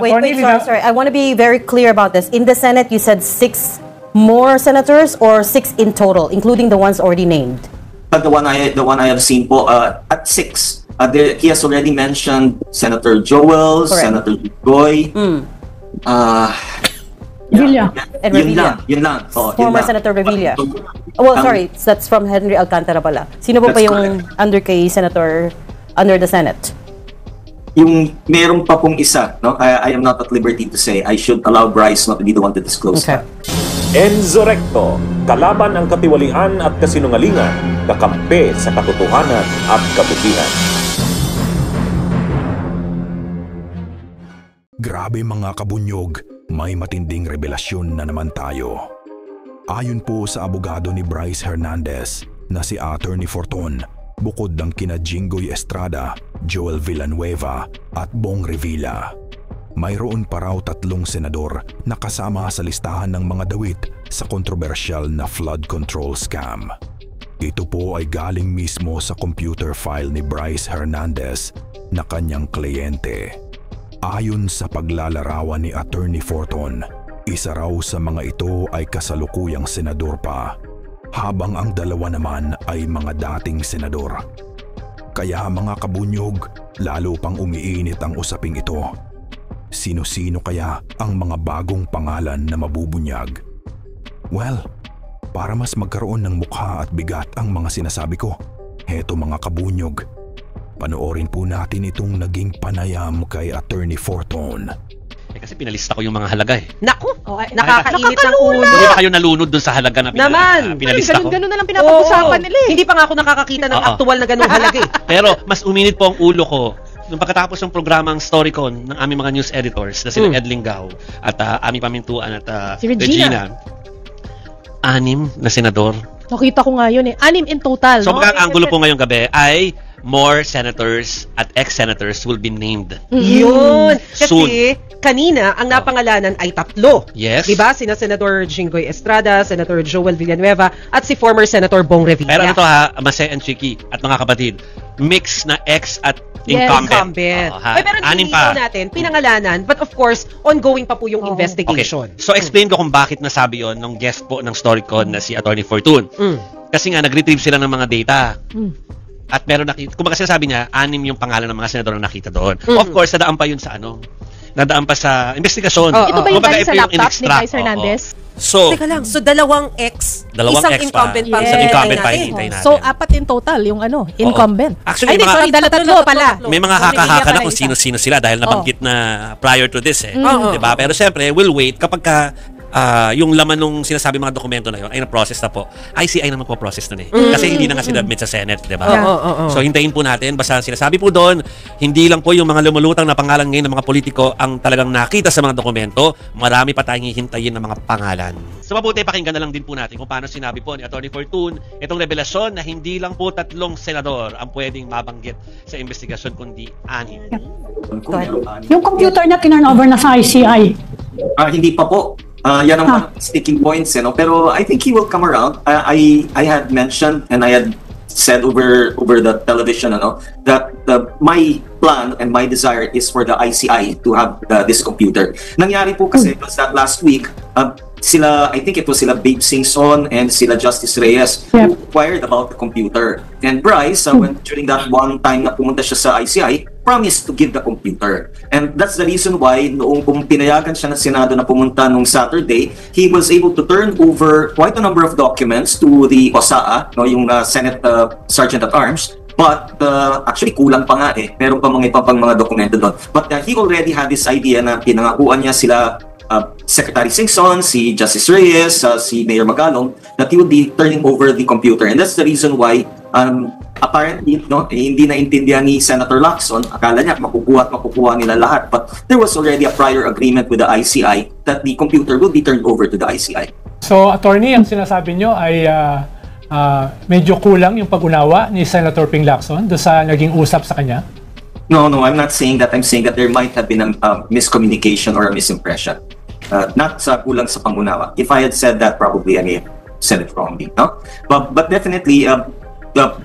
Wait, sorry. I want to be very clear about this. In the Senate, you said 6 more senators or 6 in total, including the ones already named? But the one I have seen po, at 6. He has already mentioned Senator Joel, correct. Senator Goy, Villa. And Revilla. Yun lang. Former Senator Revilla. Well, sorry, that's from Henry Alcantara pala. Sino po pa yung under kay Senator under the Senate? Yung meron pa pong isa, no? I am not at liberty to say. I should allow Bryce not to be the one to disclose that. Enzo Recto, kalaban ang katiwalian at kasinungalingan, kakampi sa katotohanan at kabutihan. Grabe mga kabunyog, may matinding revelasyon na naman tayo. Ayon po sa abogado ni Bryce Hernandez na si Attorney Fortun, bukod ng kina Jinggoy Estrada, Joel Villanueva at Bong Revilla, mayroon pa raw 3 senador na kasama sa listahan ng mga dawit sa kontrobersyal na flood control scam. Ito po ay galing mismo sa computer file ni Bryce Hernandez na kanyang kliyente. Ayon sa paglalarawan ni Attorney Fortun, isa raw sa mga ito ay kasalukuyang senador pa, habang ang 2 naman ay mga dating senador. Kaya mga kabunyog, lalo pang umiinit ang usaping ito. Sino-sino kaya ang mga bagong pangalan na mabubunyag? Well, para mas magkaroon ng mukha at bigat ang mga sinasabi ko, heto mga kabunyog, panoorin po natin itong naging panayam kay Attorney Fortun. Kasi pinalista ko yung mga halaga eh. Naku! Nakakainit ng ulo. Hindi ba kayo nalunod dun sa halaga na pinalista ko? Ganun na lang pinapag-usapan nila eh. Hindi pa nga ako nakakakita ng aktual na ganung halaga eh. Pero mas uminit po ang ulo ko nung pagkatapos ng programang Storycon ng aming mga news editors na sila Ed Lingao at aming pamintuan at si Regina. 6 na senador. Nakita ko nga yun eh. 6 in total. So ang angulo po ngayong gabi ay more senators at ex-senators will be named. Yun! Kasi kanina, ang napangalanan ay 3. Yes. Diba? Sina Senator Jinggoy Estrada, Senator Joel Villanueva, at si former Senator Bong Revilla. Pero ito ha, Mase and Chiki at mga kapatid, mix na ex at incumbent. Pero hindi po natin pinangalanan, but of course, ongoing pa po yung investigation. Okay. So explain ko kung bakit nasabi yon ng guest po ng Storycon na si Attorney Fortun. Kasi nga, nag-retrieve sila ng mga data. At meron nakita, kung kasi sabi niya, 6 yung pangalan ng mga senador na nakita doon. Of course, nadaan pa yun sa nadaan pa sa investigasyon. Ito ba yung galing sa laptop ni Bryce Hernandez? So, teka lang. So, 2 ex, isang incumbent pa. Isang incumbent pa hinihintay natin. So, 4 in total yung incumbent. Actually, tatlo pala. May mga haka-haka na kung sino-sino sila dahil nabanggit na prior to this eh. Diba? Pero syempre, we'll wait kapag ka yung laman nung sinasabi mga dokumento na yun ay na-process na po. ICI na magpo-process nun eh. Kasi hindi na nga sinabmit sa Senate, di ba? So hintayin po natin. Basta sinasabi po doon, hindi lang po yung mga lumulutang na pangalan ngayon ng mga politiko ang talagang nakita sa mga dokumento. Marami pa tayong hihintayin ng mga pangalan. So mabuti, pakinggan na lang din po natin kung paano sinabi po ni Attorney Fortun itong revelasyon na hindi lang po 3 senador ang pwedeng mabanggit sa investigasyon kundi 6. Yung computer na kinurn over na sa ICI. Hindi pa po. Yan ang sticking points, pero I think he will come around. I had mentioned and I had said over the television that my plan and my desire is for the ICI to have this computer. Nangyari po kasi was that last week I think it was sila Babe Singson and sila Justice Reyes who inquired about the computer. And Bryce, during that one time na pumunta siya sa ICI, promised to give the computer. And that's the reason why noong pinayagan siya ng Senado na pumunta nung Saturday, he was able to turn over quite a number of documents to the OSAA, yung Senate Sergeant at Arms. But actually kulang pa nga meron pa mga iba pang mga dokumento doon. But he already had this idea na pinangakuan niya sila Secretary Singson, si Justice Reyes, si Mayor Magalong, that he would be turning over the computer. And that's the reason why apparently hindi naintindihan ni Senator Lacson. Akala niya makukuha nila lahat. But there was already a prior agreement with the ICI that the computer will be turned over to the ICI. So, Attorney, ang sinasabi nyo ay medyo kulang yung pag-unawa ni Senator Ping Lacson doon sa naging usap sa kanya? No, I'm not saying that. I'm saying that there might have been a miscommunication or a misimpression. Not sa kulang sa pangunawa. If I had said that, probably I may have said it wrongly. No? But definitely, the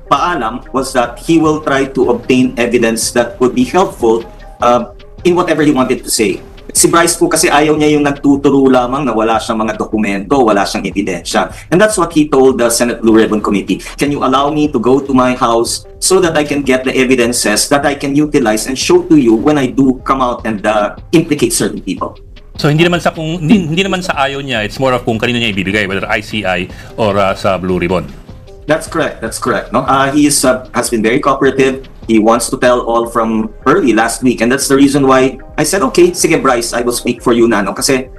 paalam was that he will try to obtain evidence that would be helpful in whatever he wanted to say. Si Bryce po kasi ayaw niya yung nagtuturo lamang na wala siyang mga dokumento, wala siyang ebidensya. And that's what he told the Senate Blue Ribbon Committee. Can you allow me to go to my house so that I can get the evidences that I can utilize and show to you when I do come out and implicate certain people? So hindi naman sa ayaw niya, it's more of kung kanino niya ibibigay, whether ICI or sa Blue Ribbon. That's correct. That's correct. No, he has been very cooperative. He wants to tell all from early last week, and that's the reason why I said, okay, sige Bryce, I will speak for you na, no? Kasi,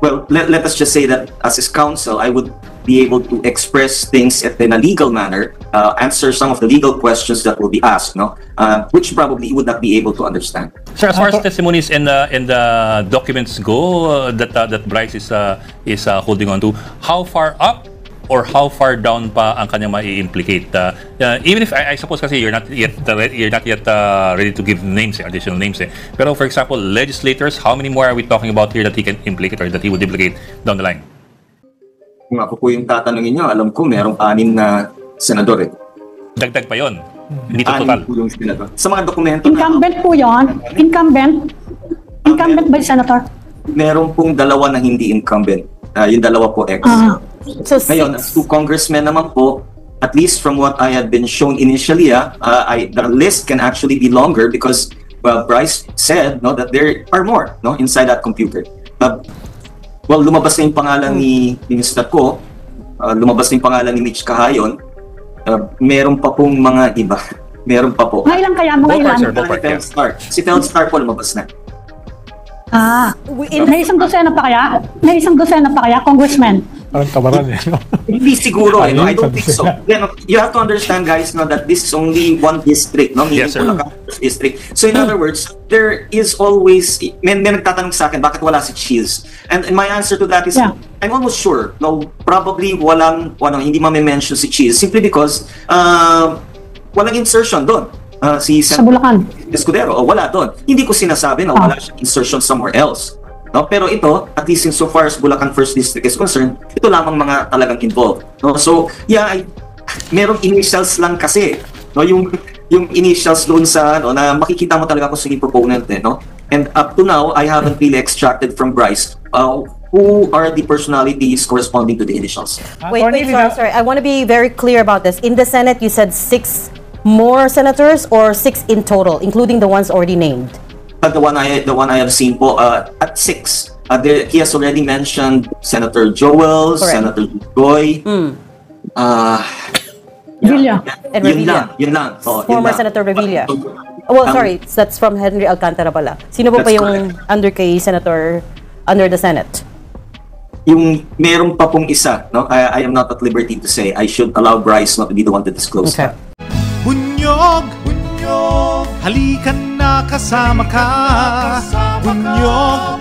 well, let us just say that as his counsel, I would be able to express things in a legal manner, answer some of the legal questions that will be asked, no? Which probably he would not be able to understand. Sir, as far as testimonies and the documents go that Bryce is holding on to, how far up or how far down pa ang kanyang mai-implicate? Even if I suppose kasi you're not yet ready to give names, additional names. Pero for example, legislators, how many more are we talking about here that he can implicate or that he would implicate down the line? Kung ako po yung tatanungin nyo, alam ko merong 6 na senador eh. Dagdag pa yon. Hindi to total. 6 po yung senador. Sa mga dokumento Incumbent po yun. Incumbent ba yung senator? Meron pong 2 na hindi incumbent. Yung 2 po ex. So, Ngayon, 2 congressmen naman po, at least from what I had been shown initially, the list can actually be longer because Bryce said that there are more inside that computer. Well, lumabas na yung pangalan ni Mr. Ko, lumabas na yung pangalan ni Mitch Kahayon, meron pa pong mga iba. Meron pa po. Mga ilang kaya? Mga ilang? Si Feldstar po lumabas na. May 1 dosena pa kaya? May 1 dosena pa kaya, congressman? Parang tabaran eh. Hindi siguro, I don't think so. You have to understand, guys, that this is only 1 district, Yes, sir. District. So in other words, there is always, may nagtatanong sa akin, bakit wala si Cheese? And my answer to that is, I'm almost sure, probably hindi ma-mention si Cheese simply because walang insertion doon. Sa Bulacan. Escudero, wala doon. Hindi ko sinasabi na wala siyang insertion somewhere else. No? Pero ito, at least so far as Bulacan 1st District is concerned, ito lamang mga talagang involved. No? So, merong initials lang kasi. No? Yung initials doon sa, na makikita mo talaga kung sino yung proponent. No? And up to now, I haven't really extracted from Bryce who are the personalities corresponding to the initials. Wait, sorry. I want to be very clear about this. In the Senate, you said 6 more senators or 6 in total, including the ones already named? The one I have seen po at 6. He has already mentioned Senator Joel, correct. Senator Goy, Revilla. And Revilla. Yun lang. Former Senator Revilla. Well, sorry, that's from Henry Alcantara pala. Sino po pa yung under kay Senator under the Senate? Yung meron pa pong isa, I am not at liberty to say. I should allow Bryce not to be the one to disclose that. Bunyog, halikan na kasama ka. Bunyog,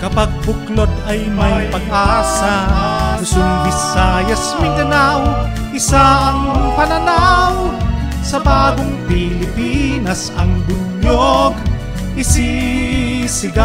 kapag buklod ay may pag-asa. Luzon, Visayas, Mindanao, isa ang pananaw. Sa bagong Pilipinas ang bunyog isisigaw.